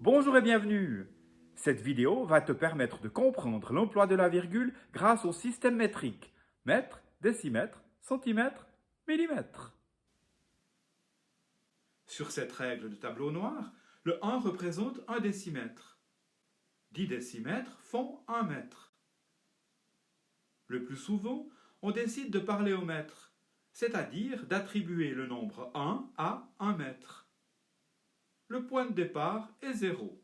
Bonjour et bienvenue. Cette vidéo va te permettre de comprendre l'emploi de la virgule grâce au système métrique. Mètre, décimètre, centimètre, millimètre. Sur cette règle de tableau noir, le 1 représente 1 décimètre. 10 décimètres font 1 mètre. Le plus souvent, on décide de parler au mètre, c'est-à-dire d'attribuer le nombre 1 à 1 mètre. Le point de départ est 0.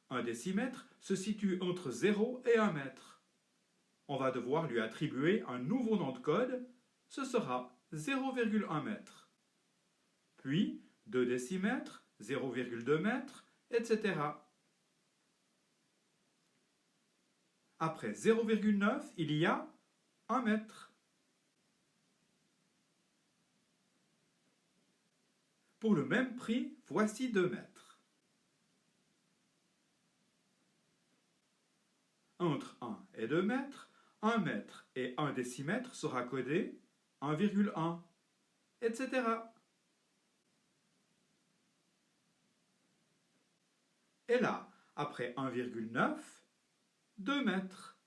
Un décimètre se situe entre 0 et 1 mètre. On va devoir lui attribuer un nouveau nom de code, ce sera 0,1 mètre. Puis 2 décimètres, 0,2 mètres, etc. Après 0,9, il y a 1 mètre. Pour le même prix, voici 2 mètres. Entre 1 et 2 mètres, 1 mètre et 1 décimètre sera codé 1,1, etc. Et là, après 1,9, 2 mètres.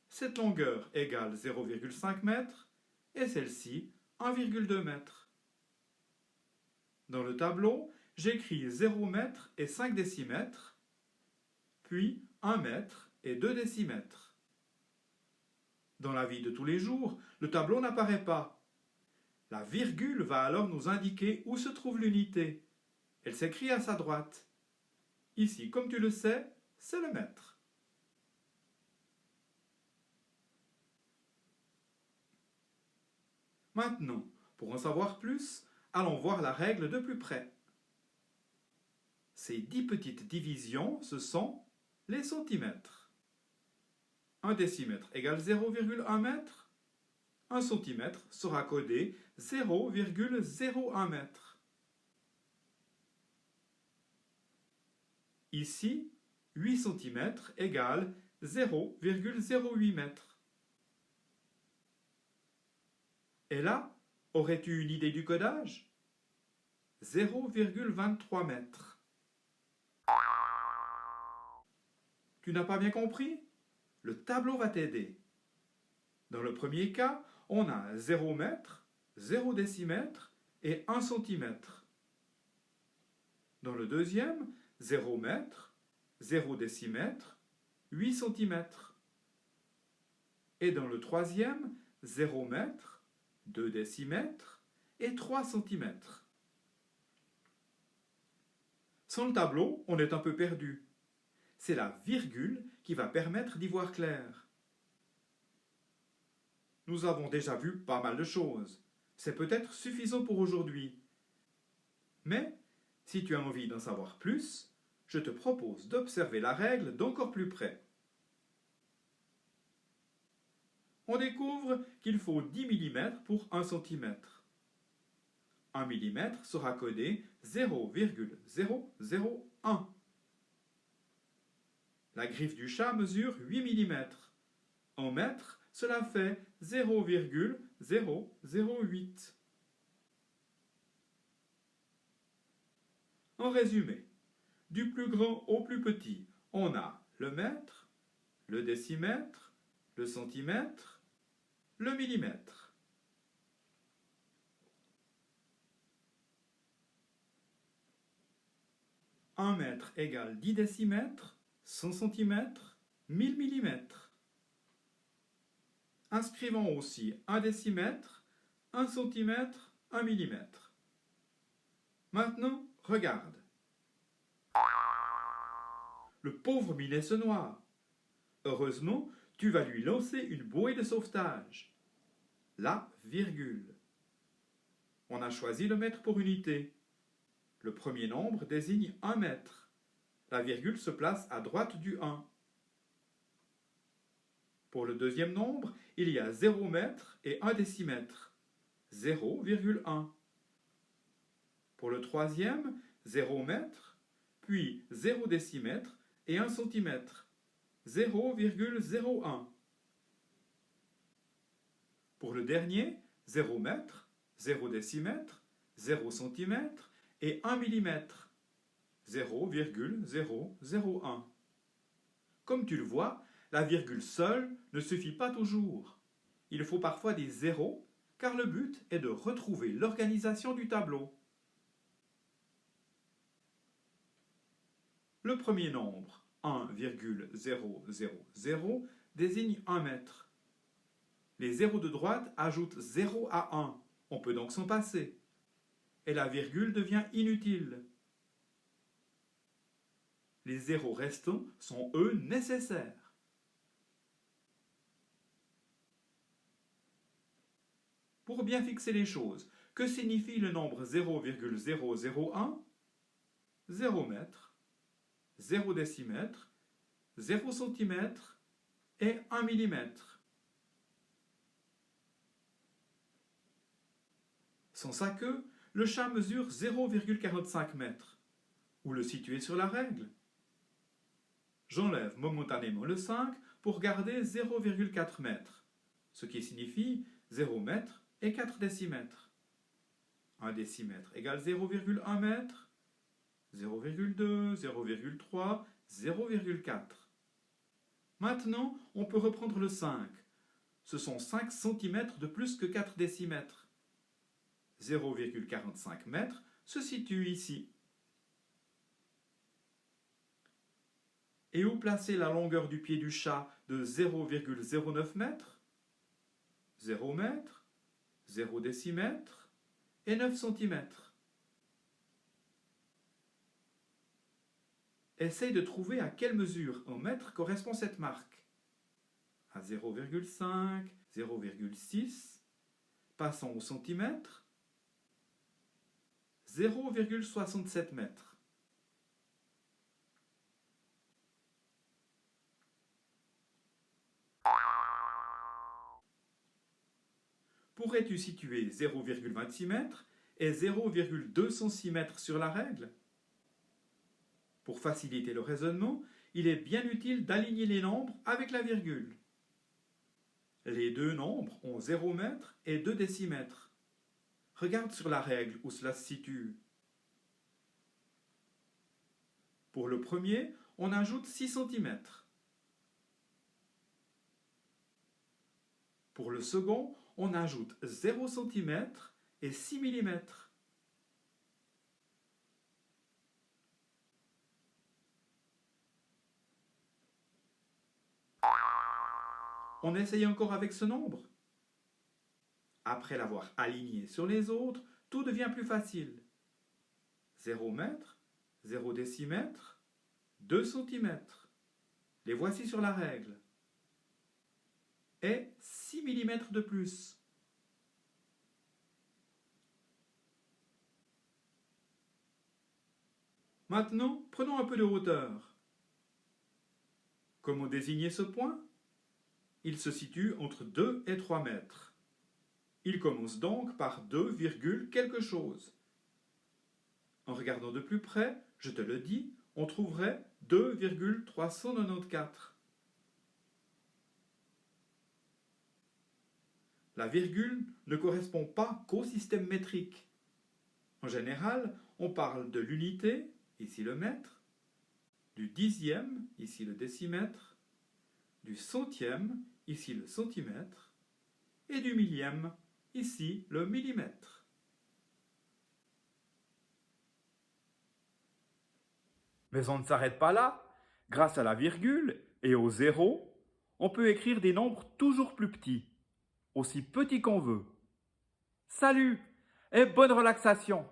Cette longueur égale 0,5 mètres et celle-ci 1,2 mètres. Dans le tableau, j'écris 0 mètre et 5 décimètres, puis 1 mètre et 2 décimètres. Dans la vie de tous les jours, le tableau n'apparaît pas. La virgule va alors nous indiquer où se trouve l'unité. Elle s'écrit à sa droite. Ici, comme tu le sais, c'est le mètre. Maintenant, pour en savoir plus, allons voir la règle de plus près. Ces 10 petites divisions, ce sont les centimètres. 1 décimètre égale 0,1 mètre. 1 centimètre sera codé 0,01 mètre. Ici, 8 cm égale 0,08 mètre. Et là, aurais-tu une idée du codage? 0,23 mètres. Tu n'as pas bien compris? Le tableau va t'aider. Dans le premier cas, on a 0 mètre, 0 décimètre et 1 centimètre. Dans le deuxième, 0 mètre, 0 décimètre, 8 centimètres. Et dans le troisième, 0 mètre, 2 décimètres et 3 centimètres. Sans le tableau, on est un peu perdu. C'est la virgule qui va permettre d'y voir clair. Nous avons déjà vu pas mal de choses. C'est peut-être suffisant pour aujourd'hui. Mais, si tu as envie d'en savoir plus, je te propose d'observer la règle d'encore plus près. On découvre qu'il faut 10 mm pour 1 cm. 1 mm sera codé 0,001. La griffe du chat mesure 8 mm. En mètres, cela fait 0,008. En résumé, du plus grand au plus petit, on a le mètre, le décimètre, le centimètre, le millimètre. Un mètre égale 10 décimètres, 100 centimètres, 1000 millimètres. Inscrivons aussi 1 décimètre, 1 centimètre, 1 millimètre. Maintenant, regarde. Le pauvre Minet se noie. Heureusement, tu vas lui lancer une bouée de sauvetage. La virgule. On a choisi le mètre pour unité. Le premier nombre désigne 1 mètre. La virgule se place à droite du 1. Pour le deuxième nombre, il y a 0 mètre et 1 décimètre. 0,1. Pour le troisième, 0 mètre, puis 0 décimètre et 1 centimètre. 0,01. Pour le dernier, 0 mètre, 0 décimètre, 0 centimètre et 1 mm, 0,001. Comme tu le vois, la virgule seule ne suffit pas toujours. Il faut parfois des zéros, car le but est de retrouver l'organisation du tableau. Le premier nombre, 1,000, désigne 1 mètre. Les zéros de droite ajoutent 0 à 1. On peut donc s'en passer. Et la virgule devient inutile. Les zéros restants sont, eux, nécessaires. Pour bien fixer les choses, que signifie le nombre 0,001? 0 mètre, 0 décimètre, 0 centimètre et 1 millimètre. Sans sa queue, le chat mesure 0,45 mètres. Où le situer sur la règle? J'enlève momentanément le 5 pour garder 0,4 mètres, ce qui signifie 0 mètre et 4 décimètres. 1 décimètre égale 0,1 mètre, 0,2, 0,3, 0,4. Maintenant, on peut reprendre le 5. Ce sont 5 cm de plus que 4 décimètres. 0,45 mètres se situe ici. Et où placer la longueur du pied du chat de 0,09 mètres? 0 mètre, 0 décimètre et 9 cm. Essaye de trouver à quelle mesure en mètres correspond cette marque. À 0,5, 0,6, passons au centimètre, 0,67 mètres. Pourrais-tu situer 0,26 mètres et 0,206 mètres sur la règle? Pour faciliter le raisonnement, il est bien utile d'aligner les nombres avec la virgule. Les deux nombres ont 0 mètre et 2 décimètres. Regarde sur la règle où cela se situe. Pour le premier, on ajoute 6 cm. Pour le second, on ajoute 0 cm et 6 mm. On essaye encore avec ce nombre. Après l'avoir aligné sur les autres, tout devient plus facile. 0 mètre, 0 décimètre, 2 cm. Les voici sur la règle. Et 6 mm de plus. Maintenant, prenons un peu de hauteur. Comment désigner ce point? Il se situe entre 2 et 3 mètres. Il commence donc par 2, quelque chose. En regardant de plus près, je te le dis, on trouverait 2,394. La virgule ne correspond pas qu'au système métrique. En général, on parle de l'unité, ici le mètre, du dixième, ici le décimètre, du centième, ici le centimètre, et du millième, ici le millimètre. Mais on ne s'arrête pas là. Grâce à la virgule et au zéro, on peut écrire des nombres toujours plus petits, aussi petits qu'on veut. Salut et bonne relaxation!